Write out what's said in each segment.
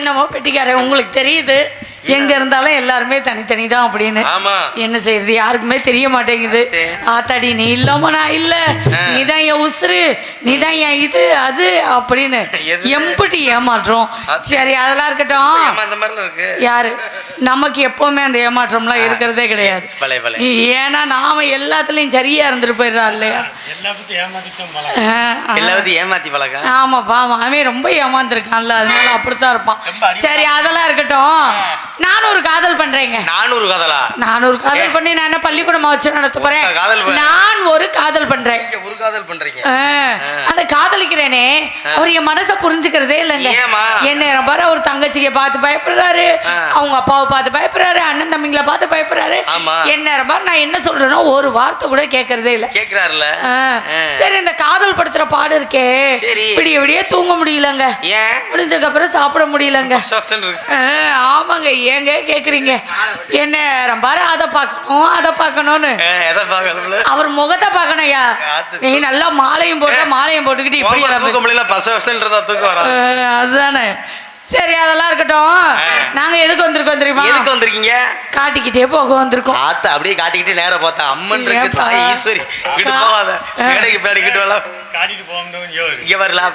என்னமோ பெட்டிக்காரன் உங்களுக்கு தெரியுது, எங்க இருந்தாலும் எல்லாருமே தனித்தனி தான் அப்படின்னு. என்ன செய்யறது, யாருக்குமே தெரிய மாட்டேங்குது. ஆத்தாடி நீ இல்லாம நான் இல்ல, நீதான் என் உசுறு, நீதான் என் இது அது அப்படின்னு எம்பிட்டு ஏமாற்றம். சரி அதெல்லாம் இருக்கட்டும். யாரு நமக்கு எப்பவுமே அந்த ஏமாற்றம்லாம் இருக்கிறதே கிடையாது. ஏன்னா நாம எல்லாத்துலயும் சரியா இருந்துட்டு போயிடுறா இல்லையா. ஆமாப்பா, அவன் ரொம்ப ஏமாந்துருக்கான்ல, அதனால அப்படித்தான் இருப்பான். சரி அதெல்லாம் இருக்கட்டும். 400 காதல் பண்றேங்க. 400 காதலா? 400 காதல் பண்ணி நான் என்ன பள்ளிக்கூடமா வச்சு நடத்த போறேன்? நான் ஒரு காதல் பண்றேன். ஒரு காதல் பண்றீங்க? அந்த காதலிக்கிறேனே அவர் என் மனசை புரிஞ்சுக்கிறதே இல்லைங்க. என்ன பாரு, அவர் தங்கச்சியை பார்த்து பயப்படுறாரு, அவங்க அப்பாவை பார்த்து பயப்படுறாரு, அண்ணன் தம்பிங்களை பார்த்து பயப்படுறாரு. என்ன பாரு, நான் என்ன சொல்றேனோ ஒரு வார்த்தை கூட கேட்கறதே இல்லை. கேட்கிறாருல. சரி இந்த காதல் படுத்துற பாடு இருக்கே, விடிய விடிய தூங்க முடியலங்க, முடிஞ்சதுக்கு அப்புறம் சாப்பிட முடியலங்க. ஆமாங்க, ஏங்க கேக்குறீங்க? என்ன பாரு, அதை பார்க்கணும் அதை பார்க்கணும்னு. அவர் முகத்தை பார்க்கணும்யா. நீ நல்லா மாலையும் போட்டுக்கிட்டு இப்படி அதுதானே. சரி அதெல்லாம் இருக்கட்டும். நாங்க எதுக்கு வந்திருக்கோம் தெரியுமா? எதுக்கு வந்திருக்கீங்க? காட்டிக்கிட்டே போக வந்திருக்கோம். ஆத்த அப்படியே காட்டிக்கிட்டே நேரா பார்த்தா அம்மன் இருக்கு, தாய் ஈஸ்வரி கிட்ட போகாத, மேடைக்கு பேடிக்கிட்டு வரலாம், காட்டிட்டு போங்க. இங்க வரலாம்.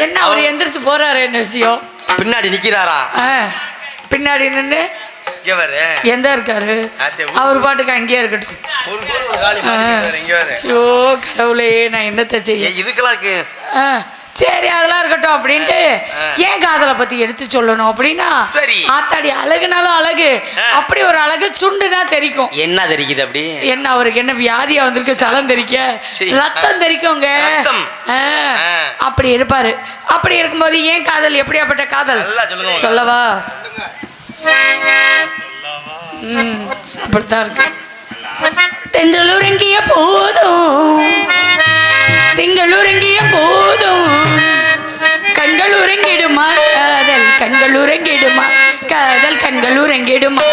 என்ன அவர் எந்திரிச்சு போறாரு, என்ன விஷயம்? பின்னாடி நிக்கிறாரா? பின்னாடி நின்று எந்த இருக்காரு, அவர் பாட்டுக்கு அங்கேயே இருக்கட்டும். கடவுளே, நான் என்னத்தை செய்ய இதுக்கெல்லாம் இருக்கு. சரி அதெல்லாம் இருக்கட்டும் அப்படின்ட்டு ஏன் காதலை பத்தி எடுத்து சொல்லணும் அப்படின்னா, ஆத்தாடி அழகுனாலும் அழகு, அப்படி ஒரு அழகு சுண்டுனா தெரிக்கும். என்ன தெரிக்குது அப்படி? என்ன அவருக்கு என்ன வியாதியா வந்திருக்கு, சலம் தெரிக்க, ரத்தம் தெரிக்குங்க, அப்படி இருப்பாரு. அப்படி இருக்கும்போது ஏன் காதல் எப்படியாப்பட்ட காதல் சொல்லவா? அப்படித்தான் இருக்கு. தென்றலுறங்கிய போதும் திங்களுறங்கிய போதும் கண்கள் உறங்கிடுமா காதல், கண்கள் உறங்கிடுமா காதல், கண்கள் உறங்கிடுமா.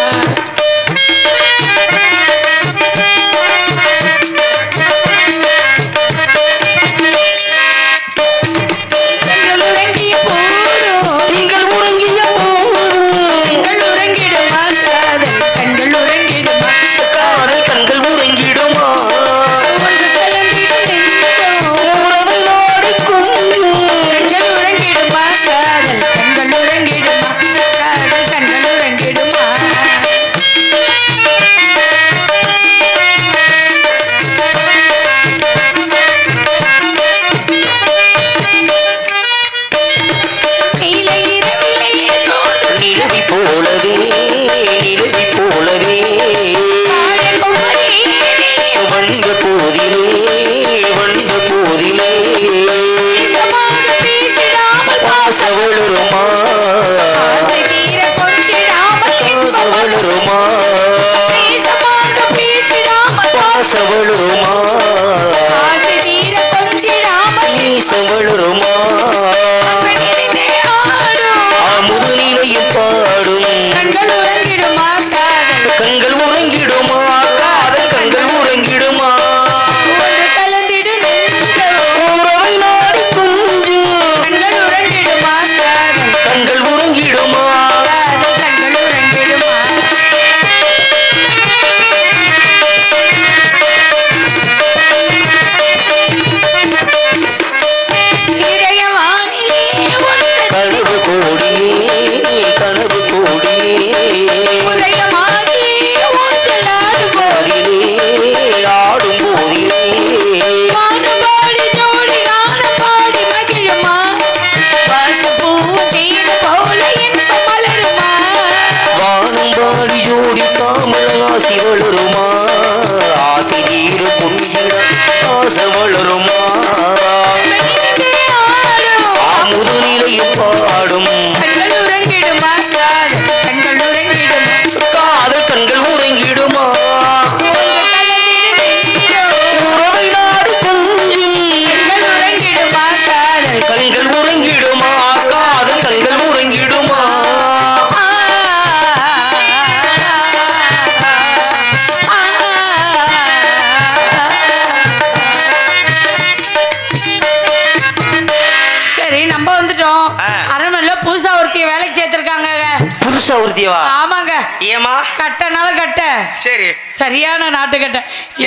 புதுசா உறுதியவா? ஆமாங்க. ஏமா? கட்டனால கட்ட. சரி. சரியான நாட்டு கட்ட.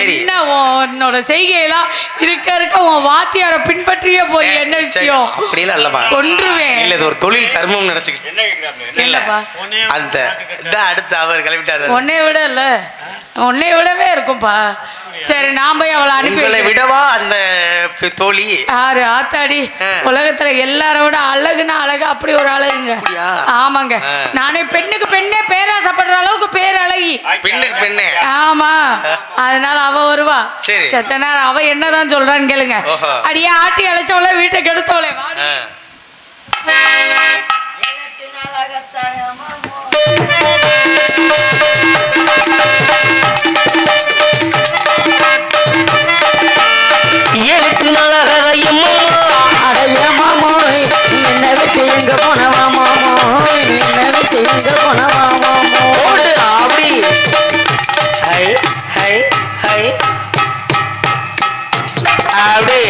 என்ன உன்னோட செய்கையெல்லாம் இருக்க உன் வாத்தியார பின்பற்றியே போய் என்ன விஷயம்? அப்படிலாம் இல்லப்பா. கொன்றுவேன். இல்ல இது ஒரு தொழில் தர்மம் நினைச்சுக்கிட்டு. என்ன கேக்குறாங்க? இல்லப்பா. அந்த அடுத்து அவர் கிளம்பிட்டாரு. உன்னை விட இல்ல. உன்னை விடவே இருக்கும்பா. சரி நான் போய் அவளை அனுப்பி விடவா அந்த தோழி? யாரு ஆத்தாடி, உலகத்துல எல்லாரோட அழகுன்னா அழகு, அப்படி ஒரு அழகுங்க. ஆமாங்க. நானே பெண்ணுக்கு பெண்ணே பேராசப்படுற அளவுக்கு பேரழகி. பெண்ணுக்கு பெண்ணே. ஆமா. அதனால அவ வருவா. செத்த நேரம் அவ என்னதான் சொல்றான்னு கேளுங்க. அடியே ஆட்டி அழைச்சவள வீட்டை கெடுத்தவளே. என்ன விட்டு எங்க போனவாமோ, என்ன விட்டு எங்க போனவாமோ. அப்படி ஹை ஹை ஹை அப்படி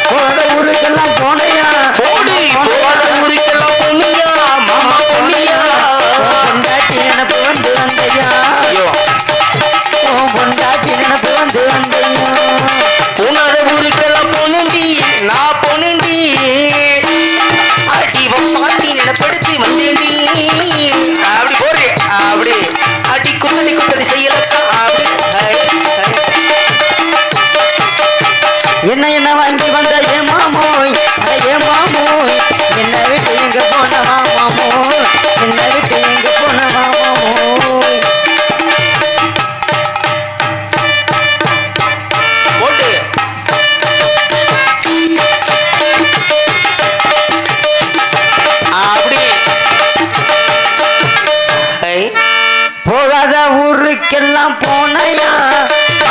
போத ஊருக்கெல்லாம் போனையா, போடி போத ஊருக்கெல்லாம் பொண்ணியா, மாமா பொண்ணியா. பொண்டாட்டி நினப்பு வந்து வந்தையா, பொண்டாட்டி நினப்பு வந்து வந்தையா. உன்னோட ஊருக்கெல்லாம் பொண்ணுண்டி நான் பொண்ணுண்டி, அடி பாட்டி நினைப்படுத்தி வந்தேண்டி. அப்படி போடு அப்படி அடி குத்தடி குத்தடி செய்யலக்கா. என்ன வாங்கி வந்த ஏமாமோய், ஏமாமோய். என்ன விட்டு எங்க போனவாமோய், என்ன விட்டு எங்க போனவாமோய். போட்டு அப்படி போகாத ஊருக்கெல்லாம் போனையா,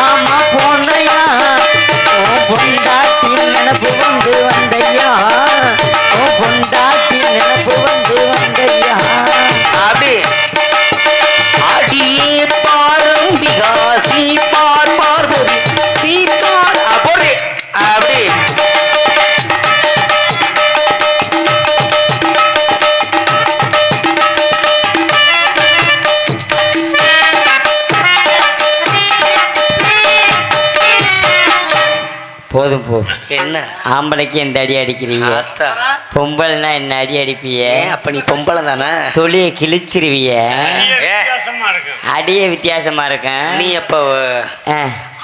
ஆமா போனையா. பொண்டாட்டி நினப்பு வந்து வந்தையா, பொண்டாட்டி நினப்பு வந்து வந்தையா. அப்படி அடியே பாரம்பிகா சீப்பார் பார்வதி சீப்பார் அப்படி அப்படி போதும் போ. என்ன ஆம்பளைக்கு எந்த அடி அடிக்கிறீங்க? பொம்பளைனா என்ன அடி அடிப்பிய? அப்ப நீ பொம்பளை தானே? தொழியை கிழிச்சிருவிய. அடியே வித்தியாசமா இருக்கும். நீ அப்ப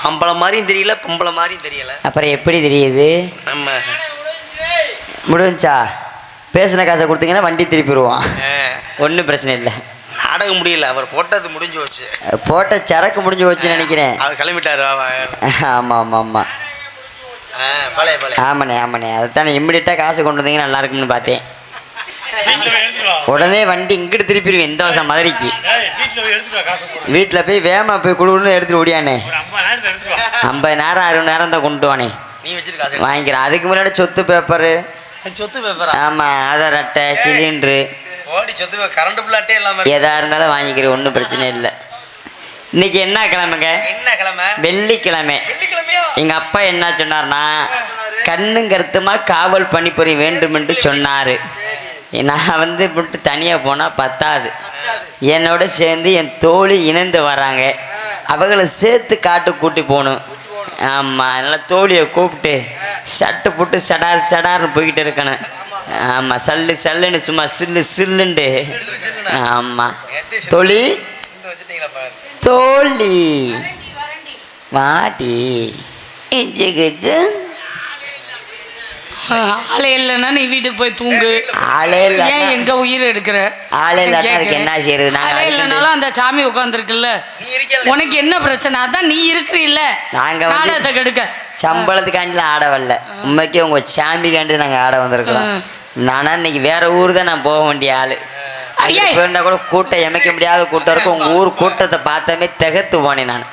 ஆம்பளை மாதிரியும் தெரியல, பொம்பளை மாதிரியும் தெரியல. அப்புறம் எப்படி தெரியுது? நம்ம முடிஞ்சா பேசின காசை கொடுத்தீங்கன்னா வண்டி திருப்பிடுவான். ஒன்றும் பிரச்சனை இல்லை. நாடகம் முடியல, அவர் போட்டது முடிஞ்சு வச்சு. போட்ட சரக்கு முடிஞ்சு வச்சுன்னு நினைக்கிறேன். அவர் கிளம்பிட்டாரு. ஆமாம் ஆமாம் ஆமாம். ஆமாண்ணே ஆமாண்ணே. அதுதானே இம்மிடியட்டாக காசு கொண்டு வந்தீங்கன்னா நல்லா இருக்கும்னு பார்த்தேன். உடனே வண்டி இங்கிட்டு திருப்பிடுவேன் இந்த வருஷம் மதுரைக்கு. வீட்டில் போய் வேமா போய் குழுன்னு எடுத்துட்டு ஓடியானே. 50 நேரம் 60 நேரம் தான் கொண்டு வானே. வாங்கிக்கிறேன். அதுக்கு முன்னாடி சொத்து பேப்பரு, சொத்து பேப்பர், ஆமாம் ஆதார் அட்டை, சிலிண்டரு, கரண்ட் பில் எல்லாம் எதா இருந்தாலும் வாங்கிக்கிறேன். ஒன்றும் பிரச்சனை இல்லை. இன்னைக்கு என்ன கிழமைங்க? என்ன கிழமை? வெள்ளிக்கிழமை. எங்க அப்பா என்ன சொன்னார்னா, கண்ணும் கருத்துமா காவல் பணிபுரிய வேண்டும் என்று சொன்னார். நான் வந்து விட்டு தனியாக போனால் பத்தாது, என்னோட சேர்ந்து என் தோழி இணைந்து வராங்க, அவங்களை சேர்த்து காட்டு கூட்டி போகணும். ஆமாம், அதனால் தோழியை கூப்பிட்டு சட்டு போட்டு சடார் சடார்னு போய்கிட்டு இருக்கணும். ஆமாம், சல்லு சல்லுன்னு சும்மா சில்லு சில்லுண்டு. ஆமாம் தோழி தோழி மாட்டி ஆளே இல்லைன்னா நீ வீட்டுக்கு போய் தூங்கு. ஆளே இல்லை எங்க உயிர் எடுக்கிற? ஆளே இல்லை, அதுக்கு என்ன செய்யறது? ஆளே இல்லைனாலும் அந்த சாமி உட்காந்துருக்குல்ல, உனக்கு என்ன பிரச்சனை? அதான் நீ இருக்கிறீல்ல. நாங்க நாடகத்தை கெடுக்க சம்பளத்துக்காண்டிலாம் ஆட வரல, உண்மைக்கே உங்க சாமிக்காண்டி நாங்க ஆட வந்திருக்கிறோம். நானா இன்னைக்கு வேற ஊர் தான் நான் போக வேண்டிய ஆளு. போயிருந்தா கூட கூட்டம் எமைக்க முடியாத கூட்டம் இருக்கும். உங்க ஊர் கூட்டத்தை பார்த்தமே திகத்து போனேன் நான்.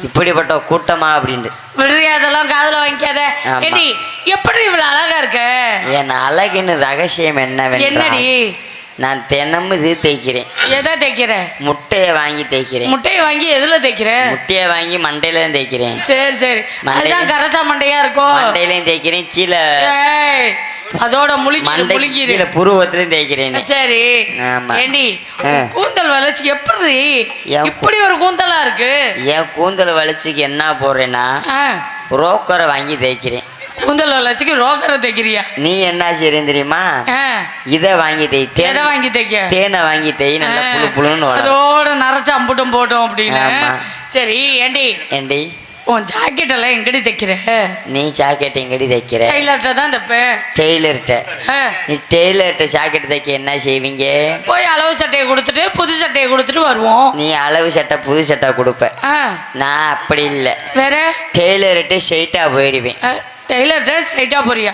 இப்படிப்பட்ட கூட்டமா அப்படின்ட்டு விடுறியா? அதெல்லாம் காதுல வாங்கிக்காத. எப்படி இவ்வளவு அழகா இருக்க? என் அழகின்னு ரகசியம் என்னடி? நான் தினமும் இது தைக்கிறேன். எதை தைக்கிற? முட்டையை வாங்கி தைக்கிறேன். முட்டையை வாங்கி எதுல தைக்கிற? முட்டையை வாங்கி மண்டையில தான் தைக்கிறேன். சரி சரி, அதுதான் கரைச்சா மண்டையா இருக்கும். மண்டையிலையும் தைக்கிறேன், கீழே அதோட முழுங்கி மண்டைக்கு புருவத்திலும் தேய்க்கிறேன். சரி ஆமா. ஏண்டி கூந்தல் வளர்ச்சி எப்படி இப்படி ஒரு கூந்தலா இருக்கு? என் கூந்தல் வளர்ச்சிக்கு என்ன போடுறேன்னா ரோக்கரை வாங்கி தேய்க்கிறேன். கூந்தல் வளர்ச்சிக்கு ரோக்கரை தைக்கிறியா? நீ என்ன செய்றேன் தெரியுமா? இதை வாங்கி தேய். எதை வாங்கி தைக்க? தேனை வாங்கி தேய், நல்லா புழு புழுன்னு வரும். அதோட நரைச்சு அம்புட்டும் போட்டோம் அப்படின்னு. சரி ஏண்டி உன் ஜாக்கெட் எல்லாம் எங்கடி தைக்கிற? நீ ஜாக்கெட் எங்கடி தைக்கிற? டெய்லர்கிட்ட தான் தைப்பேன். டெய்லர்கிட்ட? நீ டெய்லர்கிட்ட ஜாக்கெட் தைக்க என்ன செய்வீங்க? போய் அளவு சட்டையை கொடுத்துட்டு புது சட்டையை கொடுத்துட்டு வருவோம். நீ அளவு சட்டை புது சட்டை கொடுப்ப. நான் அப்படி இல்லை, வேற டெய்லர்கிட்ட ஸ்ட்ரைட்டா போயிடுவேன். டெய்லர்கிட்ட ஸ்ட்ரைட்டா போறியா?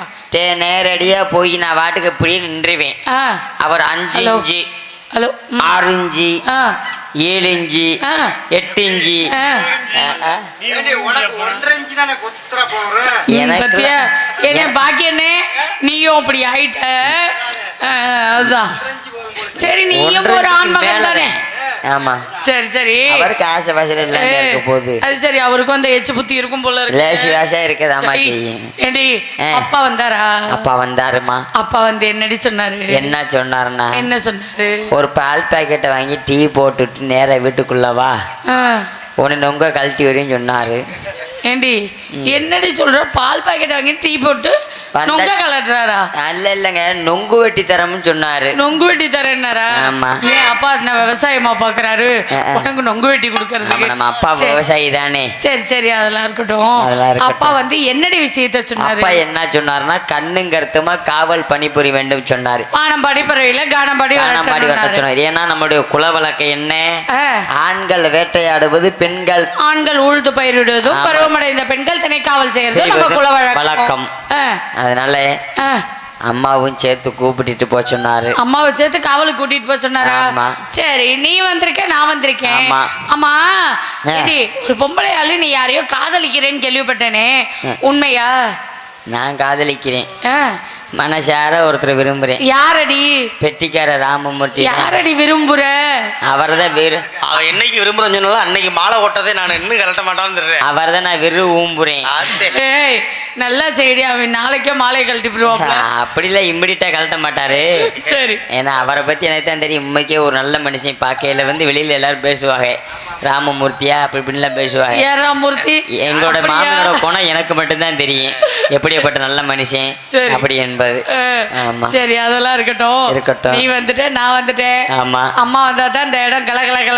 நேரடியா போய் நான் வாட்டுக்கு இப்படியே நின்றுவேன். அவர் 5 இன்ச்சு, 6 இன்ச்சு, 7 இன்ச்சு, 8 இன்ச்சு. என்ன பாக்கி என்ன நீயும் அப்படி ஆயிட்ட? அதுதான் சரி, நீயும் ஒரு ஆண் மகன் தானே? ஆமா. சரி சரி, அவருக்கு ஆசை பாசல எல்லாம் இருக்க போகுது. அது சரி, அவருக்கு வந்து எச்சு புத்தி இருக்கும் போல இருக்கு. லேசி வாசா இருக்கதாமா செய்யும். ஏண்டி அப்பா வந்தாரா? அப்பா வந்தாருமா. அப்பா வந்து என்னடி சொன்னாரு? என்ன சொன்னாருன்னா, என்ன சொன்னாரு? ஒரு பால் பாக்கெட்டை வாங்கி டீ போட்டுட்டு நேரா வீட்டுக்குள்ள வா, உன்னை நொங்க கழட்டி வரையும் சொன்னாரு. ஏண்டி என்னடி சொல்ற? பால் பாக்கெட் வாங்கி டீ போட்டு நொங்க கலட்டுறாரா? அல்ல இல்லங்க, நொங்கு வெட்டி தரம்னு சொன்னாரு. நொங்கு வெட்டி தரேன்னாரா? ஆமா. ஏன் அப்பா என்ன விவசாயமா பாக்குறாரு? உனக்கு நொங்கு வெட்டி கொடுக்கறதுக்கு? நம்ம அப்பா விவசாயி தானே. சரி சரி, அதெல்லாம் இருக்கட்டும். அப்பா வந்து என்னடி விஷயத்த சொன்னாரு? அப்பா என்ன சொன்னாருன்னா, கண்ணும் கருத்துமா காவல் பணிபுரி வேண்டும் சொன்னாரு. வானம்பாடி பறவையில கானம்பாடி வர சொன்னாரு. ஏன்னா நம்முடைய குல வழக்கம் என்ன? ஆண்கள் வேட்டையாடுவது, பெண்கள் ஆண்கள் உழுது பயிரிடுவதும், பருவமடைந்த பெண்கள் திணை காவல் செய்யறது நம்ம குல வழக்கம். அதனால அம்மாவும் சேர்த்து கூப்பிட்டு போக சொன்னாரு. அம்மாவை சேர்த்து காவலுக்கு கூட்டிட்டு போக சொன்னாரா? சரி, நீ வந்திருக்க, நான் வந்திருக்கேன். ஆமா, ஒரு பொம்பளையாளு நீ யாரையோ காதலிக்கிறேன்னு கேள்விப்பட்டேனே, உண்மையா? நான் காதலிக்கிறேன், மனசார ஒருத்தர் விரும்புறேன். யாரடி? பெட்டிக்கார ராமமூர்த்தி. யாரடி விரும்புற? அவர்தான் அவ என்னைக்கு விரும்புறேன்னு சொன்னாலும் அன்னைக்கு மாலை ஓட்டதே நான் இன்னும் கலட்ட மாட்டான்னு. அவர்தான் நான் விரும்புறேன். ஏய், நல்லா செய்டி, அவன் நாளைக்கே மாலை கழட்டி போடுவாங்க. அப்படிலாம் இம்மிடியா கழட்ட மாட்டாரு. சரி, ஏன்னா அவரை பத்தி எனக்கு தான் தெரியும். உண்மைக்கே ஒரு நல்ல மனுஷன். பார்க்கையில வந்து வெளியில எல்லாரும் பேசுவாங்க, ராமமூர்த்தியா அப்படி இப்படின்லாம் பேசுவாங்க. ஏன் ராமமூர்த்தி? எங்களோட மாமனோட போனா எனக்கு மட்டும்தான் தெரியும் எப்படியாப்பட்ட நல்ல மனுஷன் அப்படி என்பது. ஆமா. சரி, அதெல்லாம் இருக்கட்டும். நீ வந்துட்டு, நான் வந்துட்டேன். ஆமா. அம்மா வந்தா தான் இந்த இடம் கலகலப்பா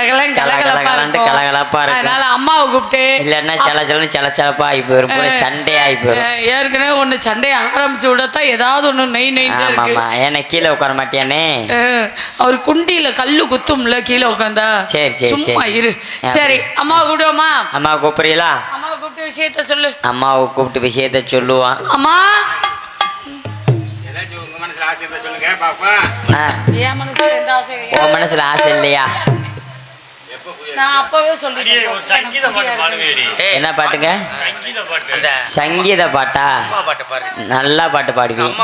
இருக்கும். அதனால அம்மாவை கூப்பிட்டு, இல்லன்னா சலச்சலப்பா ஆகி போயிரும், சண்டே ஆகி போயிரும். ஏற்கனவே ஒண்ணு சண்டையை ஆரம்பிச்சு விடத்தான் ஏதாவது ஒண்ணு நெய் நெய். ஆமா, ஏன்னா கீழே உட்கார மாட்டியானே? அவர் குண்டியில கல்லு குத்தும்ல கீழே உட்காந்தா. சரி சரி சும்மா இரு. சரி, அம்மாவை கூப்பிடுவோமா? அம்மாவை கூப்பிடுறீங்களா? அம்மாவை கூப்பிட்டு விஷயத்த சொல்லு. அம்மாவை கூப்பிட்டு விஷயத்த சொல்லுவான். அம்மா, உன் மனசுல ஆசை இல்லையா? நான் அப்பவே சொல்லிட்டேன். என்ன பாட்டுங்க? சங்கீத பாட்டா? நல்லா பாட்டு பாடுவீங்க.